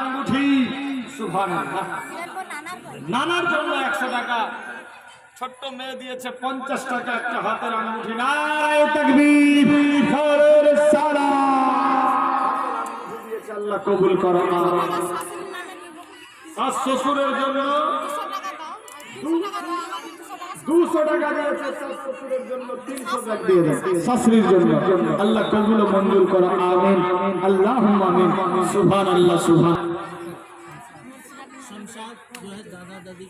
আঙ্গুঠি, সুবহানাল্লাহ। নানার জন্য 100 টাকা, ছোট্ট মেয়ে দিয়েছে 50 টাকা একটা হাতের আঙ্গুঠি। নারায়ে তাকবীর, নারে রিসালাত। দিয়েছে আল্লাহ কবুল করো। আর শ্বশুরের জন্য 200 টাকা দিয়েছে, শ্বশুরের জন্য 300 টাকা দিয়েছে, শাশুড়ির জন্য। আল্লাহ কবুল ও মঞ্জুর করো, আমিন, আল্লাহুম্মা আমিন, সুবহানাল্লাহ, সুবহান।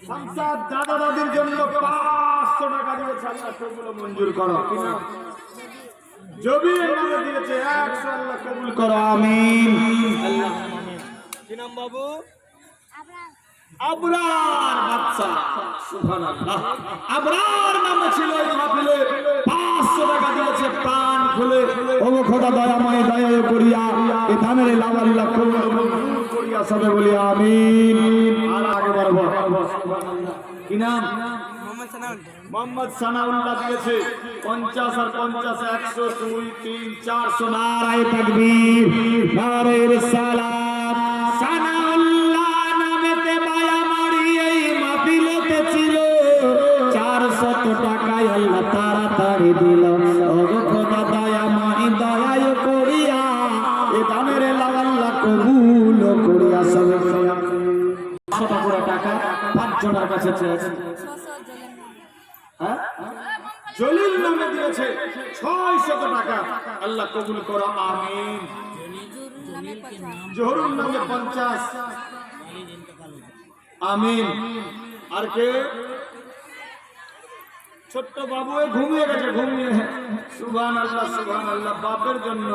শামসাদ দাদা দাদির জন্য 500 টাকা দিয়েছে, আল্লাহ কবুল ও মঞ্জুর করো। জবির নামে দিয়েছে 100, আল্লাহ কবুল করো, আমিন, আল্লাহুম্মা আমিন। কি নাম বাবু? আবরার বাদশা, সুবহানাল্লাহ। আবরার নামে ছিল এই মাহফিলে, 500 টাকা দিয়েছে প্রাণ খুলে। ও খোদা দয়াময়, দয়া করিয়া এই ধানের লাওয়াল্লাহ কবুল করিয়া সবে বলি আমিন। আর আগে বাড়বো, সুবহানাল্লাহ। কি নাম? মোহাম্মদ সানাউল্লাহ দিয়েছে 50 আর 50, 100, 2, 3, 400। নারায়ে তাকবীর, নারায়ে রিসালাত। সানাউল্লাহ নামেতে মায়ামারি এই মাহফিলেতে ছিল, 400 টাকায় আল্লাহ তাড়াতাড়ি দিল। ও খোদা দয়াময়, দয়া করিয়া এ দানের লাওয়াল্লাহ কবুল করিয়া সবে 100 টাকা 5 জনের কাছে চেয়েছে। জলিল নামে দিয়েছে 600 টাকা, আল্লাহ কবুল করো, আমিন। জহুরুল নামে 50, আমিন। আর কে? ছোট্ট বাবু ঘুমিয়ে গেছে, ঘুমিয়ে। সুবহানাল্লাহ, সুবহানাল্লাহ। বাপের জন্য,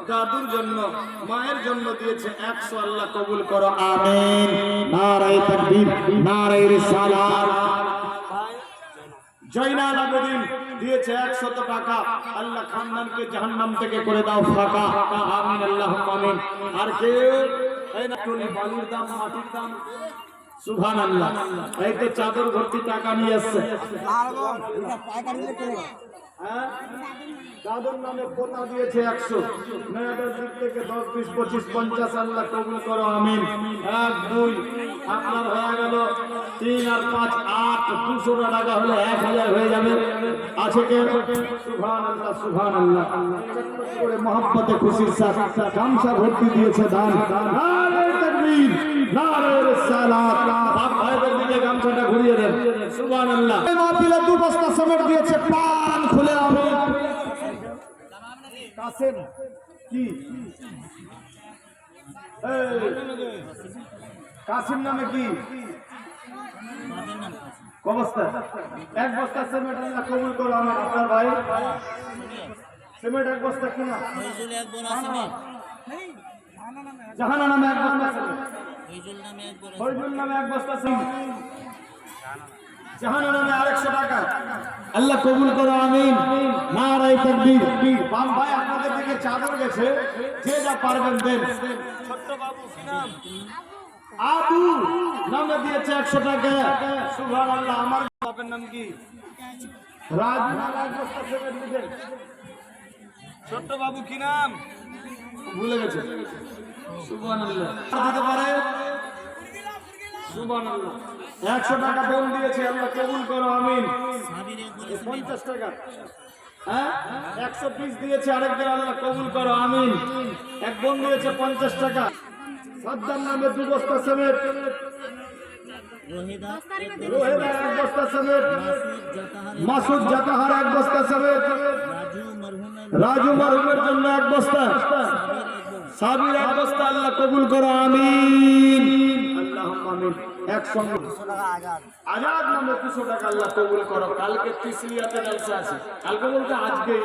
দাদুর জন্য, মায়ের জন্য দিয়েছে 100, আল্লাহ কবুল করো, আমিন। নারায়ে তাকবীর, নারায়ে রিসালাত। জয়নাল আবেদিন দিয়েছে 100 টাকা, আল্লাহ খানদানকে জাহান্নাম থেকে করে দাও ফাঁকা, আমিন, আল্লাহুম্মা আমিন। আর কে? এই না টুলি বালির দাম, মাটির দাম, সুবহানাল্লাহ। এই তো চাদর ভর্তি টাকা নিয়ে আসছে। দাদুর নামে পোতা দিয়েছে 100, মেয়েদের দিক থেকে 10, 20, 25, 50, আল্লাহ কবুল করো, আমিন। 1, 2 আপনার হয়ে গেল, 3 আর 5, 8, 200 টাকা হলে 1000 হয়ে যাবে। আছে কে? সুবহানাল্লাহ, সুবহানাল্লাহ। করে মহব্বতে খুশির সাথে গামছা ভর্তি দিয়েছে দান। নারায়ে তাকবীর, নারায়ে রিসালাত। বাপ ভাইদের দিকে গামছাটা ঘুরিয়ে দেন, সুবহানাল্লাহ। এই মাহফিলে 2 বস্তা সিমেন্ট দিয়েছে প্রাণ খুলে, আমিন। কাসেম কি? কাসিম নামে কি? কবস্তা 1 বস্তা সিমেন্ট, আল্লাহ কবুল করো, আমার আপনার ভাই। সিমেন্ট 1 বস্তা কিনা? জাহানা নামে 1 বস্তা সিমেন্ট, ফয়জুল নামে 1 বস্তা সিমেন্ট, জাহানা নামে 100 টাকা, আল্লাহ কবুল করো, আমিন। নারায়ে তাকবীর। বাম ভাই আপনাদের দিকে চাদর গেছে, যে যা পারবেন দেন। ছোট্ট বাবু কি নাম? আবু নামে দিয়েছে 100 টাকা, সুবহানাল্লাহ। আমার বাপের নাম কি? রাজ। ছোট্ট বাবু কি নাম? ভুলে গেছে, সুবহানাল্লাহ। দিতে পারে, সুবহানাল্লাহ। 100 টাকা বোন দিয়েছে, আল্লাহ কবুল করো, আমিন। 50 টাকা, 100 পিস দিয়েছে আরেকজন, আল্লাহ কবুল করো, আমিন। এক বোন দিয়েছে 50 টাকা। সাদ্দাম নামে 2 বস্তা সিমেন্ট, রোহিদা 1 বস্তা সিমেন্ট, মাসুদ জাতাহার 1 বস্তা সিমেন্ট, রাজু মারহুমের জন্য 1 বস্তা, সাবির 1 বস্তা, আল্লাহ কবুল করো, আমিন, আল্লাহুম্মা আমিন। একসঙ্গে আজাদ নামে 200 টাকা, আল্লাহ কবুল করো। কালকে তিসলিয়াতে জলসা আছে, কালকে বলতে আজকেই।